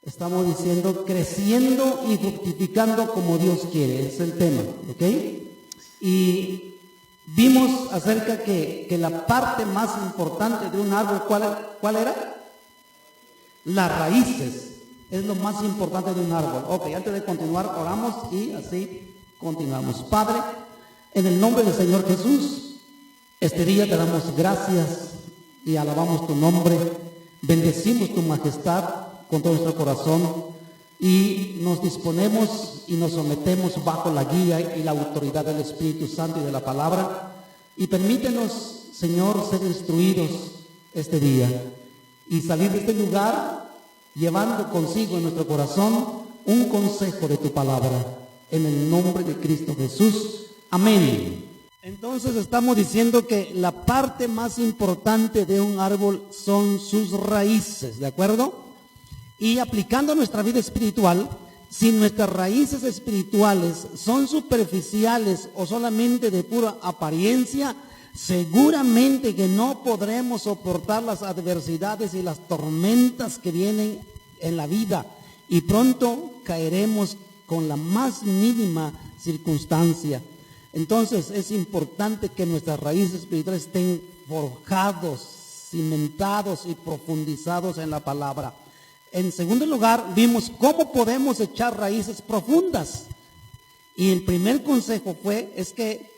Estamos diciendo creciendo y fructificando como Dios quiere, es el tema, ¿ok? Y vimos acerca que la parte más importante de un árbol, ¿cuál era? Las raíces, es lo más importante de un árbol. Ok, antes de continuar, oramos y así continuamos. Padre, en el nombre del Señor Jesús, este día te damos gracias y alabamos tu nombre, bendecimos tu majestad con todo nuestro corazón y nos disponemos y nos sometemos bajo la guía y la autoridad del Espíritu Santo y de la palabra, y permítenos, Señor, ser instruidos este día y salir de este lugar llevando consigo en nuestro corazón un consejo de tu palabra, en el nombre de Cristo Jesús. Amén. Entonces estamos diciendo que la parte más importante de un árbol son sus raíces, ¿de acuerdo? Y aplicando nuestra vida espiritual, si nuestras raíces espirituales son superficiales o solamente de pura apariencia, seguramente que no podremos soportar las adversidades y las tormentas que vienen en la vida, y pronto caeremos con la más mínima circunstancia. Entonces es importante que nuestras raíces espirituales estén forjados, cimentados y profundizados en la palabra. En segundo lugar, vimos cómo podemos echar raíces profundas. Y el primer consejo es que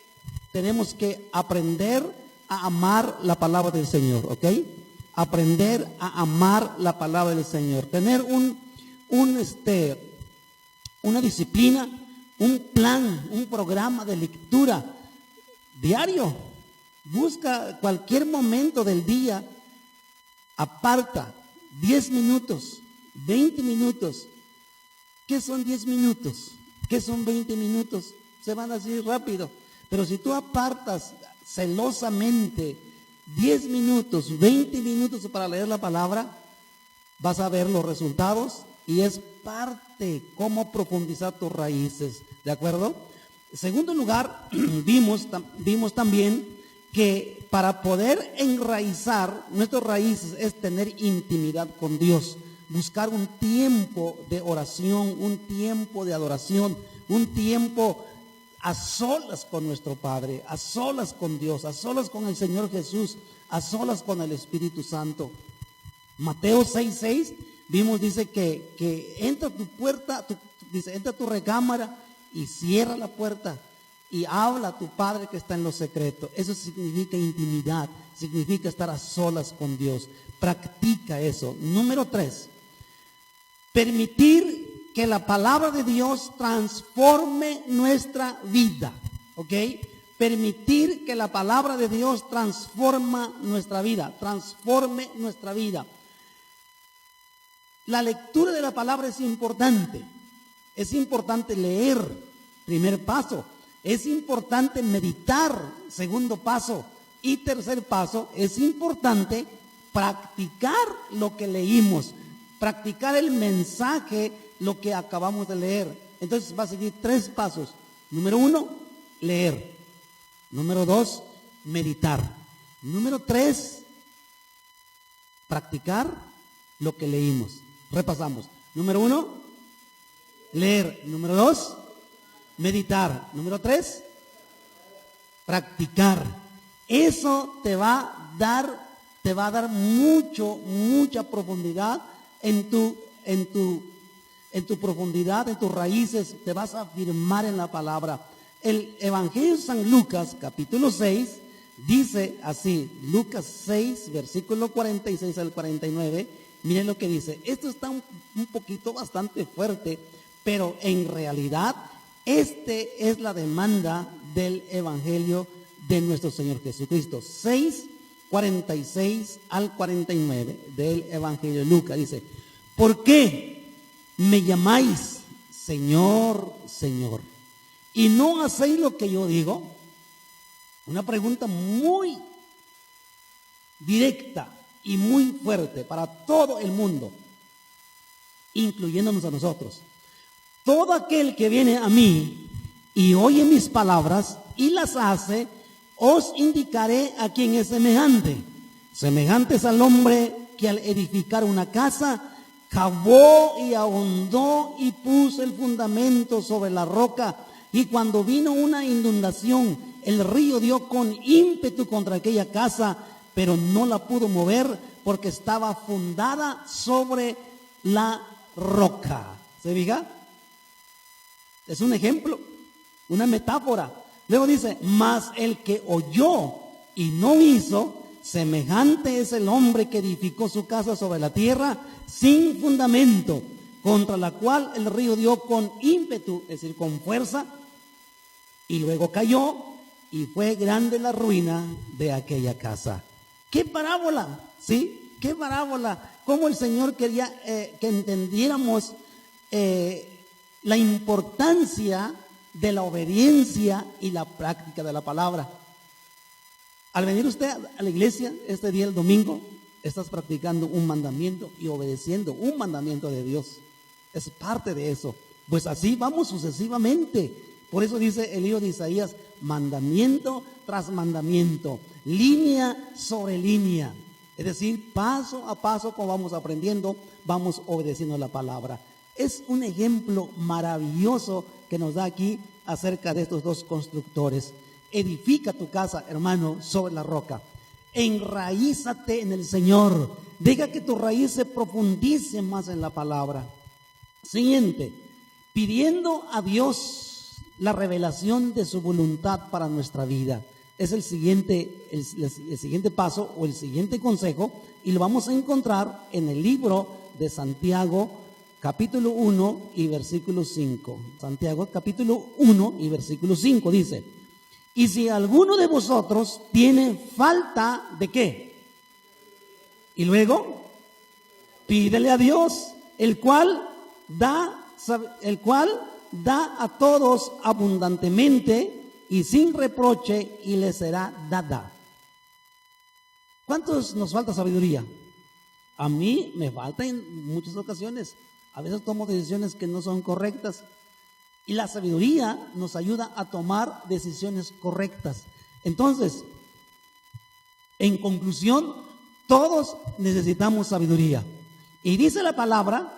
tenemos que aprender a amar la palabra del Señor, ¿ok? Aprender a amar la palabra del Señor. Tener una disciplina, un plan, un programa de lectura diario. Busca cualquier momento del día, aparta 10 minutos, 20 minutos. ¿Qué son 10 minutos? ¿Qué son 20 minutos? Se van a decir rápido. Pero si tú apartas celosamente 10 minutos, 20 minutos para leer la palabra, vas a ver los resultados, y es parte cómo profundizar tus raíces, ¿de acuerdo? En segundo lugar, vimos también que para poder enraizar nuestras raíces es tener intimidad con Dios, buscar un tiempo de oración, un tiempo de adoración, un tiempo a solas con nuestro Padre, a solas con Dios, a solas con el Señor Jesús, a solas con el Espíritu Santo. Mateo 6:6 dice que entra a tu puerta, entra a tu recámara y cierra la puerta y habla a tu Padre que está en lo secreto. Eso significa intimidad, significa estar a solas con Dios. Practica eso. Número 3, permitir que la palabra de Dios transforme nuestra vida, ¿ok? Permitir que la palabra de Dios transforme nuestra vida. La lectura de la palabra es importante. Es importante leer, primer paso. Es importante meditar, segundo paso. Y tercer paso, es importante practicar lo que leímos, practicar el mensaje, lo que acabamos de leer. Entonces va a seguir 3 pasos. Número 1, leer. Número 2, meditar. Número 3, practicar lo que leímos. Repasamos. Número 1, leer. Número 2, meditar. Número 3, practicar. Eso te va a dar mucha profundidad en tu profundidad, en tus raíces. Te vas a afirmar en la palabra. El Evangelio de San Lucas, capítulo 6, dice así, Lucas 6, versículo 46 al 49, miren lo que dice. Esto está un poquito bastante fuerte, pero en realidad es la demanda del Evangelio de nuestro Señor Jesucristo. 6, 46 al 49 del Evangelio de Lucas, dice: ¿por qué me llamáis Señor, Señor, y no hacéis lo que yo digo? Una pregunta muy directa y muy fuerte para todo el mundo, incluyéndonos a nosotros. Todo aquel que viene a mí y oye mis palabras y las hace, os indicaré a quién es semejante. Semejantes al hombre que al edificar una casa cavó y ahondó y puso el fundamento sobre la roca. Y cuando vino una inundación, el río dio con ímpetu contra aquella casa, pero no la pudo mover porque estaba fundada sobre la roca. ¿Se fija? Es un ejemplo, una metáfora. Luego dice, mas el que oyó y no hizo, semejante es el hombre que edificó su casa sobre la tierra sin fundamento, contra la cual el río dio con ímpetu, es decir, con fuerza, y luego cayó, y fue grande la ruina de aquella casa. ¡Qué parábola! ¿Sí? ¡Qué parábola! Cómo el Señor quería que entendiéramos la importancia de la obediencia y la práctica de la palabra. Al venir usted a la iglesia este día, el domingo, estás practicando un mandamiento y obedeciendo un mandamiento de Dios. Es parte de eso. Pues así vamos sucesivamente. Por eso dice el libro de Isaías, mandamiento tras mandamiento, línea sobre línea. Es decir, paso a paso, como vamos aprendiendo, vamos obedeciendo la palabra. Es un ejemplo maravilloso que nos da aquí acerca de estos dos constructores. Edifica tu casa, hermano, sobre la roca. Enraízate en el Señor. Deja que tu raíz se profundice más en la palabra. Siguiente, pidiendo a Dios la revelación de su voluntad para nuestra vida. Es el siguiente paso o el siguiente consejo, y lo vamos a encontrar en el libro de Santiago, capítulo 1 y versículo 5. Santiago, capítulo 1 y versículo 5 dice: y si alguno de vosotros tiene falta de ¿qué? Y luego, pídele a Dios, el cual da a todos abundantemente y sin reproche, y le será dada. ¿Cuántos nos falta sabiduría? A mí me falta en muchas ocasiones. A veces tomo decisiones que no son correctas. Y la sabiduría nos ayuda a tomar decisiones correctas. Entonces, en conclusión, todos necesitamos sabiduría. Y dice la palabra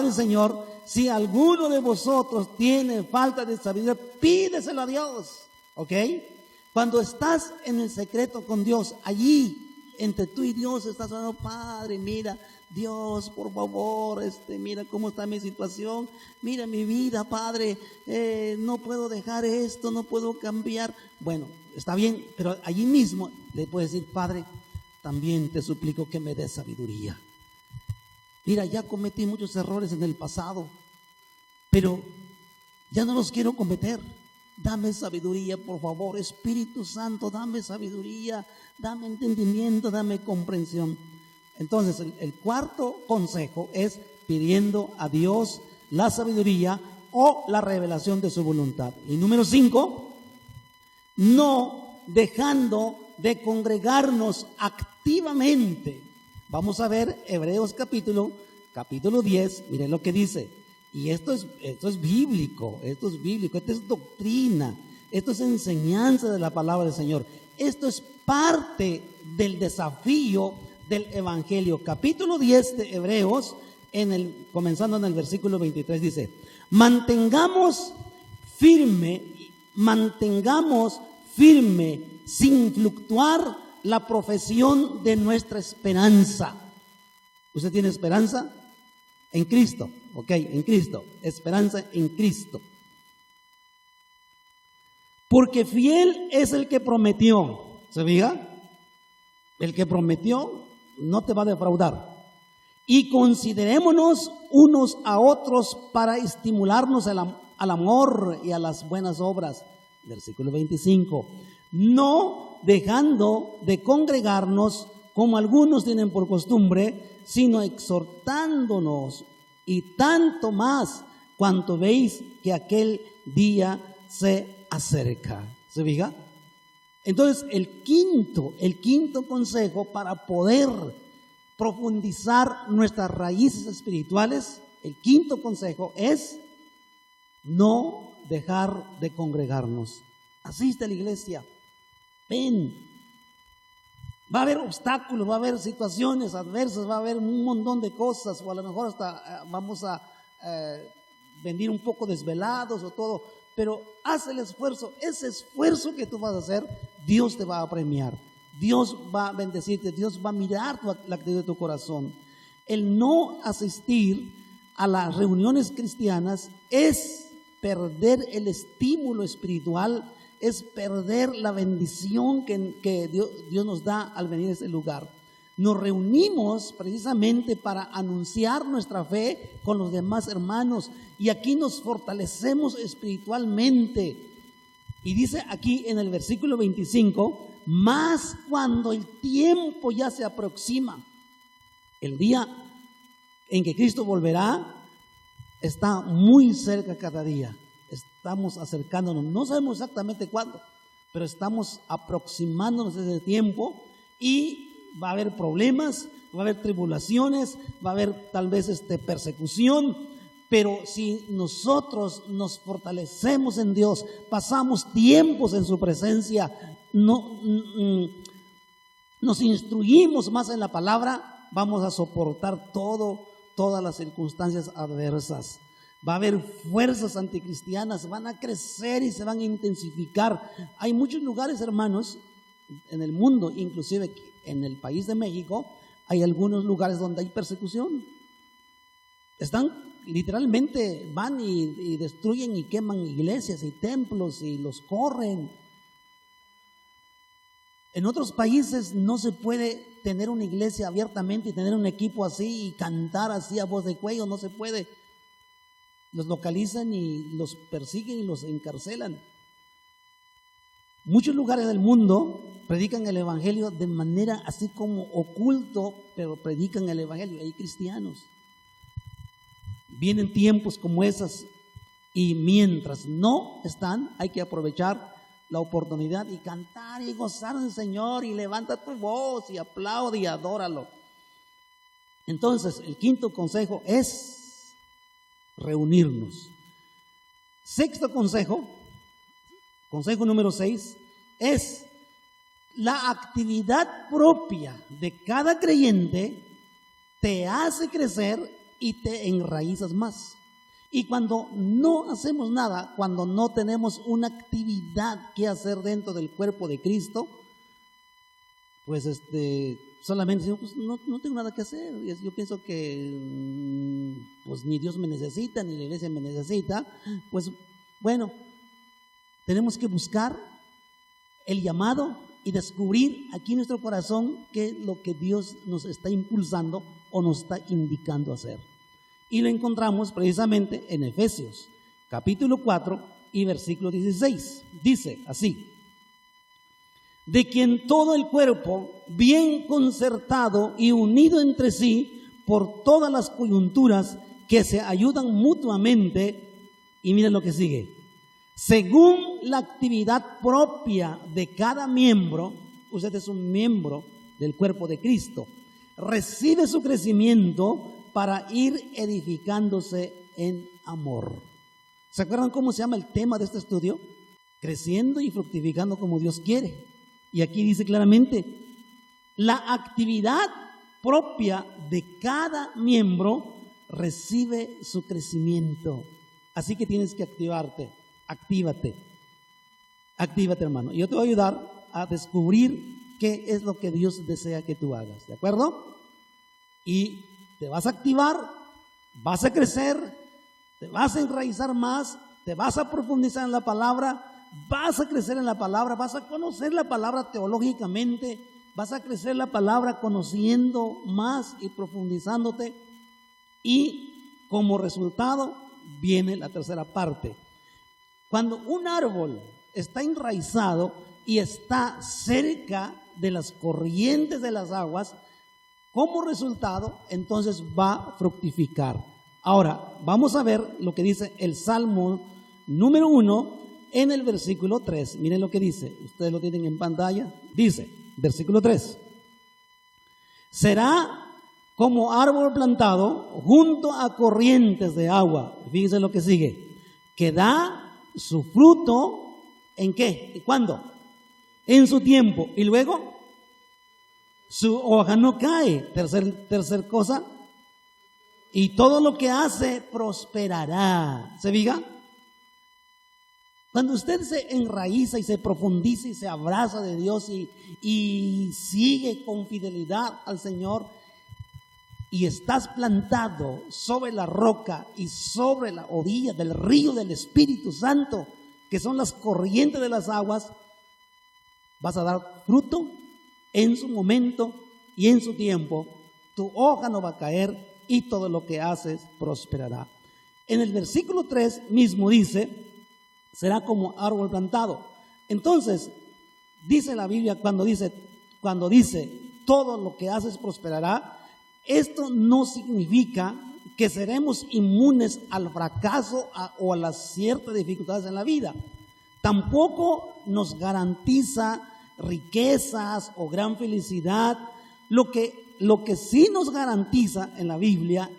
del Señor: si alguno de vosotros tiene falta de sabiduría, pídeselo a Dios. ¿Ok? Cuando estás en el secreto con Dios, allí, entre tú y Dios, estás hablando: Padre, mira, Dios, por favor, mira cómo está mi situación, mira mi vida, Padre, no puedo dejar esto, no puedo cambiar. Bueno, está bien, pero allí mismo le puedes decir: Padre, también te suplico que me des sabiduría. Mira, ya cometí muchos errores en el pasado, pero ya no los quiero cometer. Dame sabiduría, por favor, Espíritu Santo, dame sabiduría, dame entendimiento, dame comprensión. Entonces, el cuarto consejo es pidiendo a Dios la sabiduría o la revelación de su voluntad. Y número 5, no dejando de congregarnos activamente. Vamos a ver Hebreos capítulo 10, miren lo que dice. Y esto es bíblico, esto es doctrina, esto es enseñanza de la palabra del Señor. Esto es parte del desafío del Evangelio. Capítulo 10 de Hebreos, comenzando en el versículo 23, dice: mantengamos firme sin fluctuar la profesión de nuestra esperanza. ¿Usted tiene esperanza? En Cristo, ok, en Cristo, esperanza en Cristo. Porque fiel es el que prometió. ¿Se fija? El que prometió no te va a defraudar. Y considerémonos unos a otros para estimularnos al amor y a las buenas obras. Versículo 25. No dejando de congregarnos como algunos tienen por costumbre, sino exhortándonos, y tanto más cuanto veis que aquel día se acerca. ¿Se fija? Entonces, el quinto consejo para poder profundizar nuestras raíces espirituales, el quinto consejo es no dejar de congregarnos. Asiste a la iglesia, ven, Va a haber obstáculos, va a haber situaciones adversas, va a haber un montón de cosas, o a lo mejor hasta vamos a venir un poco desvelados o todo, pero haz el esfuerzo. Ese esfuerzo que tú vas a hacer, Dios te va a premiar, Dios va a bendecirte, Dios va a mirar la actitud de tu corazón. El no asistir a las reuniones cristianas es perder el estímulo espiritual, es perder la bendición que Dios nos da al venir a ese lugar. Nos reunimos precisamente para anunciar nuestra fe con los demás hermanos, y aquí nos fortalecemos espiritualmente. Y dice aquí en el versículo 25, más cuando el tiempo ya se aproxima, el día en que Cristo volverá está muy cerca cada día. Estamos acercándonos, no sabemos exactamente cuándo, pero estamos aproximándonos a ese tiempo, y va a haber problemas, va a haber tribulaciones, va a haber tal vez persecución, pero si nosotros nos fortalecemos en Dios, pasamos tiempos en su presencia, nos instruimos más en la palabra, vamos a soportar todas las circunstancias adversas. Va a haber fuerzas anticristianas, van a crecer y se van a intensificar. Hay muchos lugares, hermanos, en el mundo, inclusive en el país de México, hay algunos lugares donde hay persecución. Literalmente van y destruyen y queman iglesias y templos y los corren. En otros países no se puede tener una iglesia abiertamente y tener un equipo así y cantar así a voz de cuello, no se puede. Los localizan y los persiguen y los encarcelan. Muchos lugares del mundo predican el evangelio de manera así como oculto, pero predican el evangelio. Hay cristianos. Vienen tiempos como esas, y mientras no están, hay que aprovechar la oportunidad y cantar y gozar del Señor, y levanta tu voz y aplaude y adóralo. Entonces, el quinto consejo es reunirnos. Sexto consejo número 6, es la actividad propia de cada creyente te hace crecer y te enraizas más. Y cuando no hacemos nada, cuando no tenemos una actividad que hacer dentro del cuerpo de Cristo, pues solamente decimos, pues no tengo nada que hacer. Yo pienso que pues ni Dios me necesita, ni la iglesia me necesita. Pues bueno, tenemos que buscar el llamado y descubrir aquí en nuestro corazón qué es lo que Dios nos está impulsando o nos está indicando hacer. Y lo encontramos precisamente en Efesios, capítulo 4 y versículo 16. Dice así: de quien todo el cuerpo, bien concertado y unido entre sí por todas las coyunturas que se ayudan mutuamente, y miren lo que sigue, según la actividad propia de cada miembro, usted es un miembro del cuerpo de Cristo, recibe su crecimiento para ir edificándose en amor. ¿Se acuerdan cómo se llama el tema de este estudio? Creciendo y fructificando como Dios quiere. Y aquí dice claramente, la actividad propia de cada miembro recibe su crecimiento. Así que tienes que activarte. Actívate, hermano. Yo te voy a ayudar a descubrir qué es lo que Dios desea que tú hagas, ¿de acuerdo? Y te vas a activar, vas a crecer, te vas a enraizar más, te vas a profundizar en la palabra, vas a crecer en la palabra, vas a conocer la palabra teológicamente, vas a crecer la palabra conociendo más y profundizándote, y como resultado viene la tercera parte. Cuando un árbol está enraizado y está cerca de las corrientes de las aguas, como resultado, entonces va a fructificar. Ahora, vamos a ver lo que dice el Salmo número 1 en el versículo 3. Miren lo que dice, ustedes lo tienen en pantalla. Dice, versículo 3: será como árbol plantado junto a corrientes de agua. Fíjense lo que sigue, que da su fruto, ¿en qué? ¿Cuándo? En su tiempo. Y luego, su hoja no cae. Tercer cosa, y todo lo que hace prosperará. ¿Se fija? Cuando usted se enraiza y se profundiza y se abraza de Dios y sigue con fidelidad al Señor, y estás plantado sobre la roca y sobre la orilla del río del Espíritu Santo, que son las corrientes de las aguas, vas a dar fruto en su momento y en su tiempo. Tu hoja no va a caer y todo lo que haces prosperará. En el versículo 3 mismo dice, será como árbol plantado. Entonces, dice la Biblia cuando dice todo lo que haces prosperará, esto no significa que seremos inmunes al fracaso o a las ciertas dificultades en la vida. Tampoco nos garantiza riquezas o gran felicidad. Lo que sí nos garantiza en la Biblia,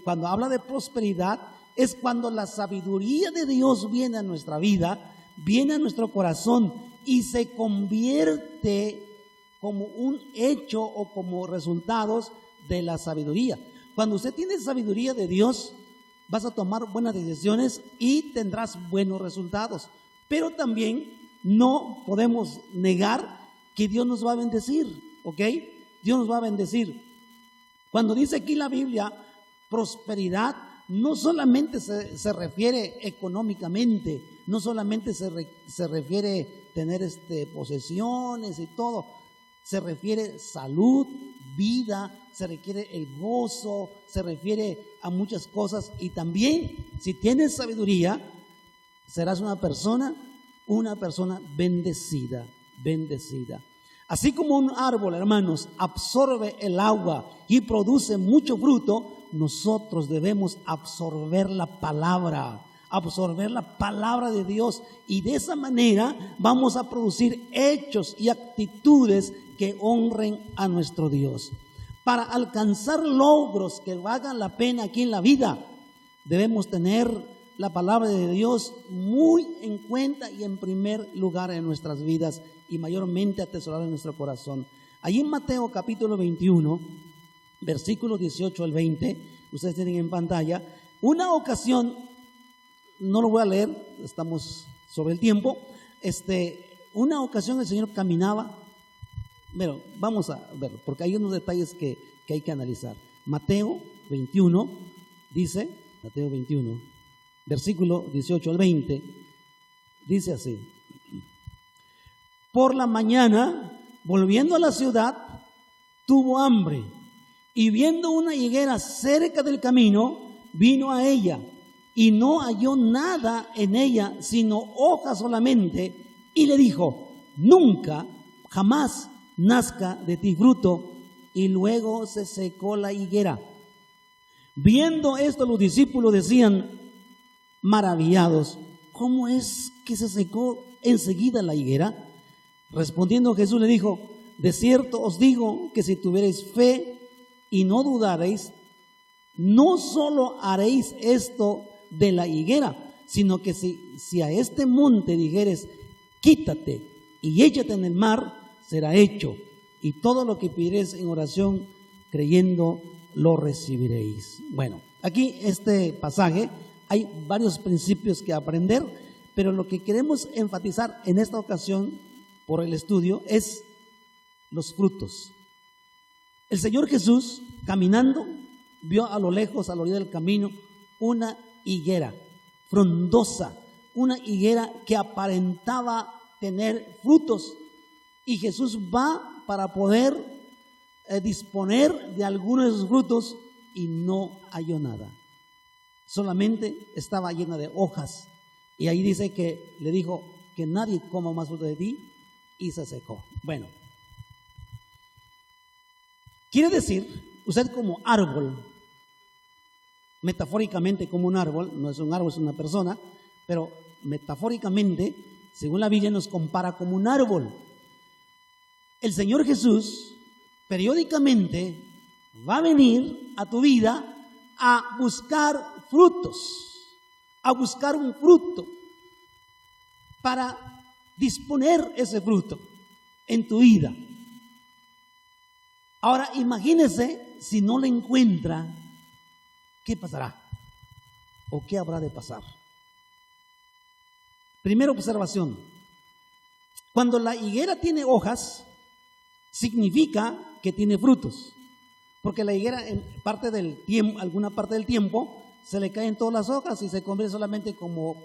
cuando habla de prosperidad, es cuando la sabiduría de Dios viene a nuestra vida, viene a nuestro corazón y se convierte como un hecho o como resultados de la sabiduría. Cuando usted tiene sabiduría de Dios, vas a tomar buenas decisiones y tendrás buenos resultados. Pero también no podemos negar que Dios nos va a bendecir, ¿ok? Dios nos va a bendecir. Cuando dice aquí la Biblia prosperidad, no solamente se refiere económicamente, no solamente se refiere tener posesiones y todo, se refiere salud, vida, se requiere el gozo, se refiere a muchas cosas. Y también, si tienes sabiduría, serás una persona bendecida. Así como un árbol, hermanos, absorbe el agua y produce mucho fruto, nosotros debemos absorber la palabra de Dios, y de esa manera vamos a producir hechos y actitudes que honren a nuestro Dios. Para alcanzar logros que valgan la pena aquí en la vida, debemos tener la palabra de Dios muy en cuenta y en primer lugar en nuestras vidas, y mayormente atesorar en nuestro corazón. Allí en Mateo capítulo 21, versículos 18 al 20, ustedes tienen en pantalla, una ocasión, no lo voy a leer, estamos sobre el tiempo, una ocasión el Señor caminaba, pero vamos a verlo, porque hay unos detalles que hay que analizar. Mateo 21, dice, Mateo 21, versículo 18 al 20, dice así: por la mañana, volviendo a la ciudad, tuvo hambre, y viendo una higuera cerca del camino, vino a ella, y no halló nada en ella, sino hojas solamente, y le dijo: nunca, jamás nazca de ti fruto. Y luego se secó la higuera. Viendo esto, los discípulos decían, maravillados, ¿cómo es que se secó enseguida la higuera? Respondiendo Jesús le dijo: de cierto os digo que si tuviereis fe y no dudareis, no solo haréis esto de la higuera, sino que si a este monte dijeres, quítate y échate en el mar, será hecho. Y todo lo que pidiereis en oración, creyendo, lo recibiréis. Bueno, aquí este pasaje hay varios principios que aprender, pero lo que queremos enfatizar en esta ocasión por el estudio es los frutos. El Señor Jesús, caminando, vio a lo lejos, a la orilla del camino, una higuera frondosa, una higuera que aparentaba tener frutos, y Jesús va para poder disponer de algunos de esos frutos, y no halló nada, solamente estaba llena de hojas. Y ahí dice que le dijo que nadie coma más fruto de ti, y se secó. Bueno, quiere decir, usted como árbol, metafóricamente como un árbol, no es un árbol, es una persona, pero metafóricamente, según la Biblia, nos compara como un árbol. El Señor Jesús periódicamente va a venir a tu vida a buscar frutos, a buscar un fruto para disponer ese fruto en tu vida. Ahora, imagínese si no le encuentra, ¿qué pasará? ¿O qué habrá de pasar? Primera observación. Cuando la higuera tiene hojas, significa que tiene frutos. Porque la higuera en parte del tiempo, alguna parte del tiempo, se le caen todas las hojas y se convierte solamente como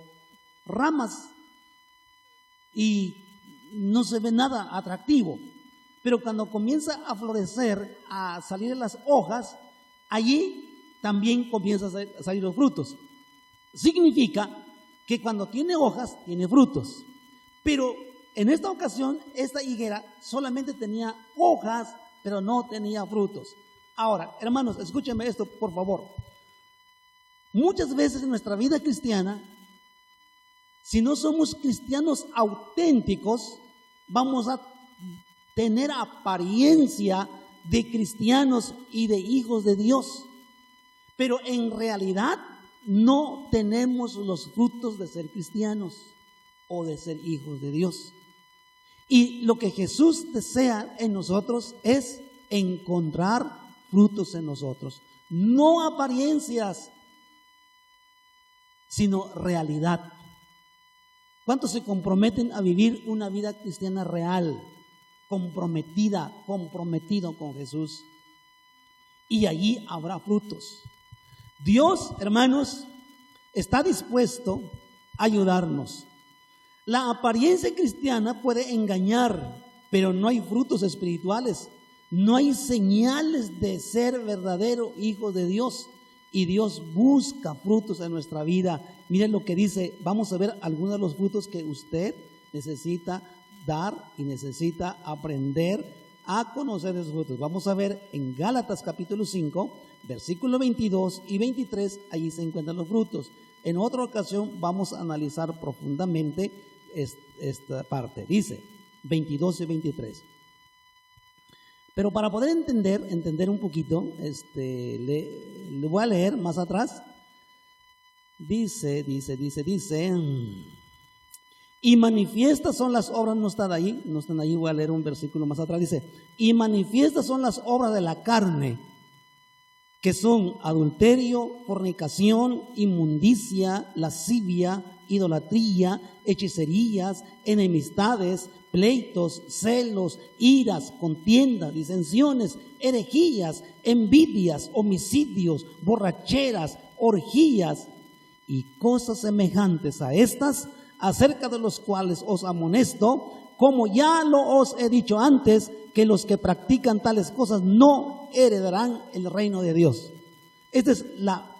ramas y no se ve nada atractivo. Pero cuando comienza a florecer, a salir las hojas, allí también comienzan a salir los frutos. Significa que cuando tiene hojas, tiene frutos. Pero en esta ocasión, esta higuera solamente tenía hojas, pero no tenía frutos. Ahora, hermanos, escúchenme esto, por favor. Muchas veces en nuestra vida cristiana, si no somos cristianos auténticos, vamos a tener apariencia de cristianos y de hijos de Dios, pero en realidad no tenemos los frutos de ser cristianos o de ser hijos de Dios. Y lo que Jesús desea en nosotros es encontrar frutos en nosotros, no apariencias, sino realidad. ¿Cuántos se comprometen a vivir una vida cristiana real, comprometida, comprometido con Jesús? Y allí habrá frutos. Dios, hermanos, está dispuesto a ayudarnos. La apariencia cristiana puede engañar, pero no hay frutos espirituales, no hay señales de ser verdadero hijo de Dios. Y Dios busca frutos en nuestra vida. Miren lo que dice, vamos a ver algunos de los frutos que usted necesita dar y necesita aprender a conocer esos frutos. Vamos a ver en Gálatas capítulo 5, versículo 22 y 23, allí se encuentran los frutos. En otra ocasión vamos a analizar profundamente esta parte. Dice 22 y 23. Pero para poder entender un poquito, le voy a leer más atrás. Dice, y manifiestas son las obras, no están ahí, voy a leer un versículo más atrás, dice, y manifiestas son las obras de la carne, que son adulterio, fornicación, inmundicia, lascivia, idolatría, hechicerías, enemistades, pleitos, celos, iras, contiendas, disensiones, herejías, envidias, homicidios, borracheras, orgías y cosas semejantes a estas, acerca de los cuales os amonesto, como ya lo os he dicho antes, que los que practican tales cosas no heredarán el reino de Dios. Esta es la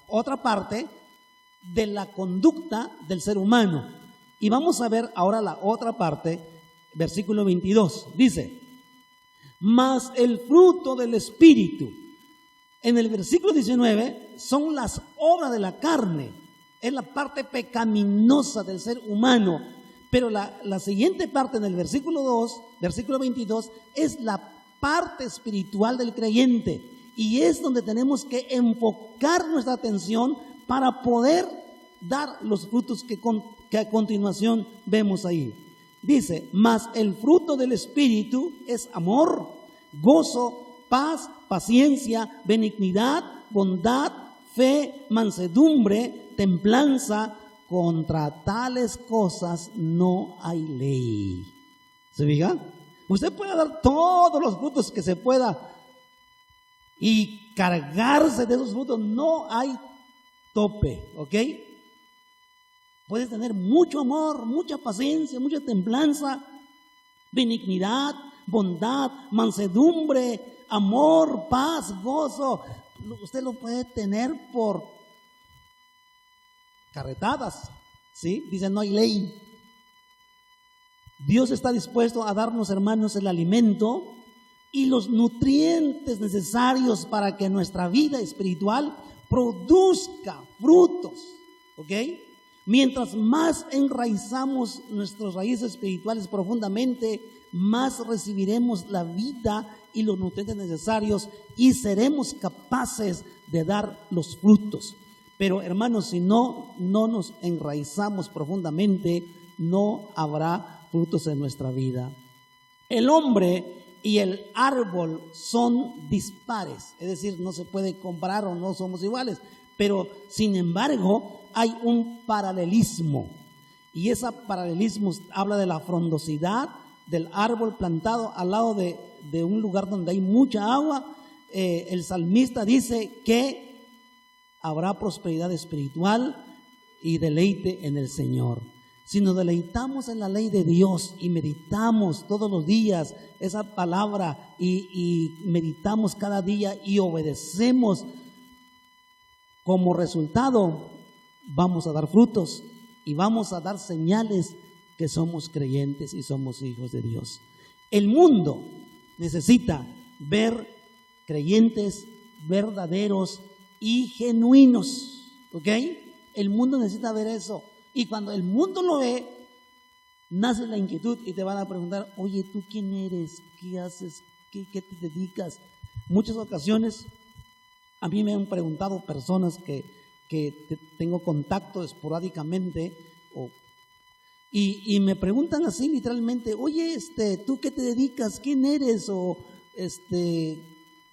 otra parte de la conducta del ser humano. Y vamos a ver ahora la otra parte, versículo 22. Dice, mas el fruto del Espíritu. En el versículo 19 son las obras de la carne. Es la parte pecaminosa del ser humano. Pero la siguiente parte en el versículo 2, versículo 22, es la parte espiritual del creyente. Y es donde tenemos que enfocar nuestra atención para poder dar los frutos que a continuación vemos ahí. Dice, mas el fruto del Espíritu es amor, gozo, paz, paciencia, benignidad, bondad, fe, mansedumbre, templanza. Contra tales cosas no hay ley. ¿Se fija? Usted puede dar todos los frutos que se pueda y cargarse de esos frutos, no hay tope, ¿ok? Puedes tener mucho amor, mucha paciencia, mucha templanza, benignidad, bondad, mansedumbre, amor, paz, gozo. Usted lo puede tener por carretadas, ¿sí? Dice, no hay ley. Dios está dispuesto a darnos, hermanos, el alimento y los nutrientes necesarios para que nuestra vida espiritual produzca frutos, ¿ok? Mientras más enraizamos nuestras raíces espirituales profundamente, más recibiremos la vida y los nutrientes necesarios y seremos capaces de dar los frutos. Pero hermanos, si no nos enraizamos profundamente, no habrá frutos en nuestra vida. El hombre y el árbol son dispares, es decir, no se puede comparar o no somos iguales, pero sin embargo hay un paralelismo, y ese paralelismo habla de la frondosidad del árbol plantado al lado de un lugar donde hay mucha agua. El salmista dice que habrá prosperidad espiritual y deleite en el Señor. Si nos deleitamos en la ley de Dios y meditamos todos los días esa palabra y meditamos cada día y obedecemos, como resultado vamos a dar frutos y vamos a dar señales que somos creyentes y somos hijos de Dios. El mundo necesita ver creyentes verdaderos y genuinos, ¿ok? El mundo necesita ver eso. Y cuando el mundo lo ve, nace la inquietud y te van a preguntar, oye, ¿tú quién eres? ¿Qué haces? ¿Qué te dedicas? Muchas ocasiones a mí me han preguntado personas que tengo contacto esporádicamente y me preguntan así literalmente, oye, ¿tú qué te dedicas? ¿Quién eres?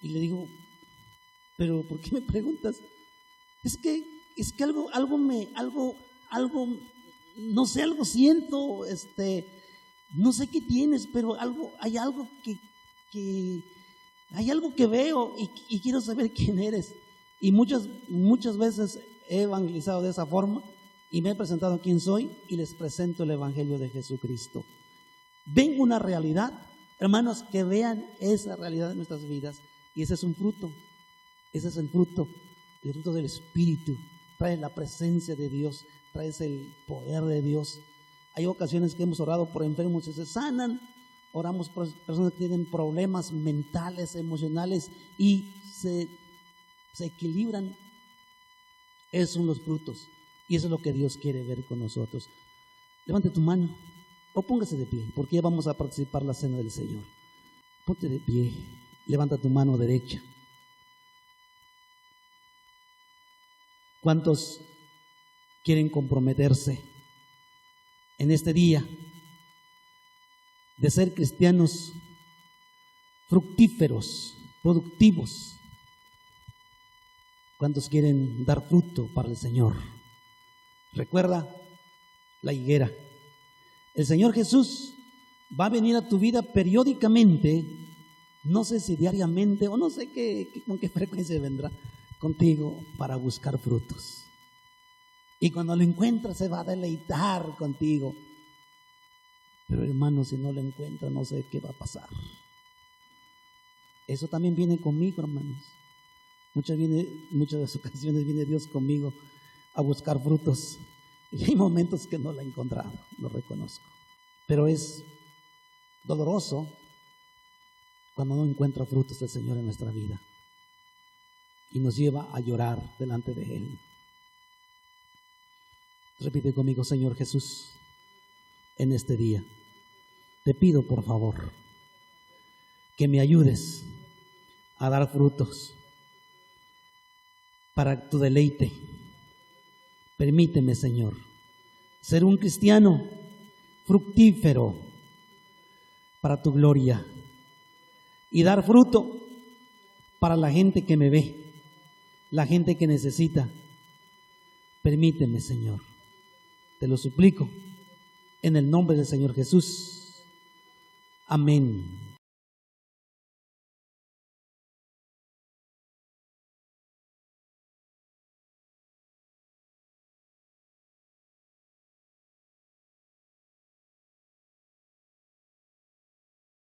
Y le digo, pero ¿por qué me preguntas? Es que algo, no sé, algo siento, no sé qué tienes, pero hay algo que veo y quiero saber quién eres. Y muchas veces he evangelizado de esa forma y me he presentado quién soy y les presento el evangelio de Jesucristo. Ven una realidad, hermanos, que vean esa realidad en nuestras vidas, y ese es un fruto. Ese es el fruto del Espíritu. Trae la presencia de Dios, trae el poder de Dios. Hay ocasiones que hemos orado por enfermos y se sanan, oramos por personas que tienen problemas mentales, emocionales y se equilibran. Esos son los frutos y eso es lo que Dios quiere ver con nosotros. Levante tu mano o póngase de pie, porque ya vamos a participar en la cena del Señor. Ponte de pie, levanta tu mano derecha. ¿Cuántos quieren comprometerse en este día de ser cristianos fructíferos, productivos? ¿Cuántos quieren dar fruto para el Señor? Recuerda la higuera. El Señor Jesús va a venir a tu vida periódicamente, no sé si diariamente o no sé con qué frecuencia vendrá contigo para buscar frutos. Y cuando lo encuentra se va a deleitar contigo. Pero hermano, si no lo encuentra, no sé qué va a pasar. Eso también viene conmigo, hermanos. Muchas ocasiones viene Dios conmigo a buscar frutos. Y hay momentos que no lo he encontrado, lo reconozco. Pero es doloroso cuando no encuentra frutos del Señor en nuestra vida. Y nos lleva a llorar delante de Él. Repite conmigo: Señor Jesús, en este día te pido por favor que me ayudes a dar frutos para tu deleite. Permíteme, Señor, ser un cristiano fructífero para tu gloria y dar fruto para la gente que me ve, la gente que necesita. Permíteme, Señor, te lo suplico en el nombre del Señor Jesús. Amén.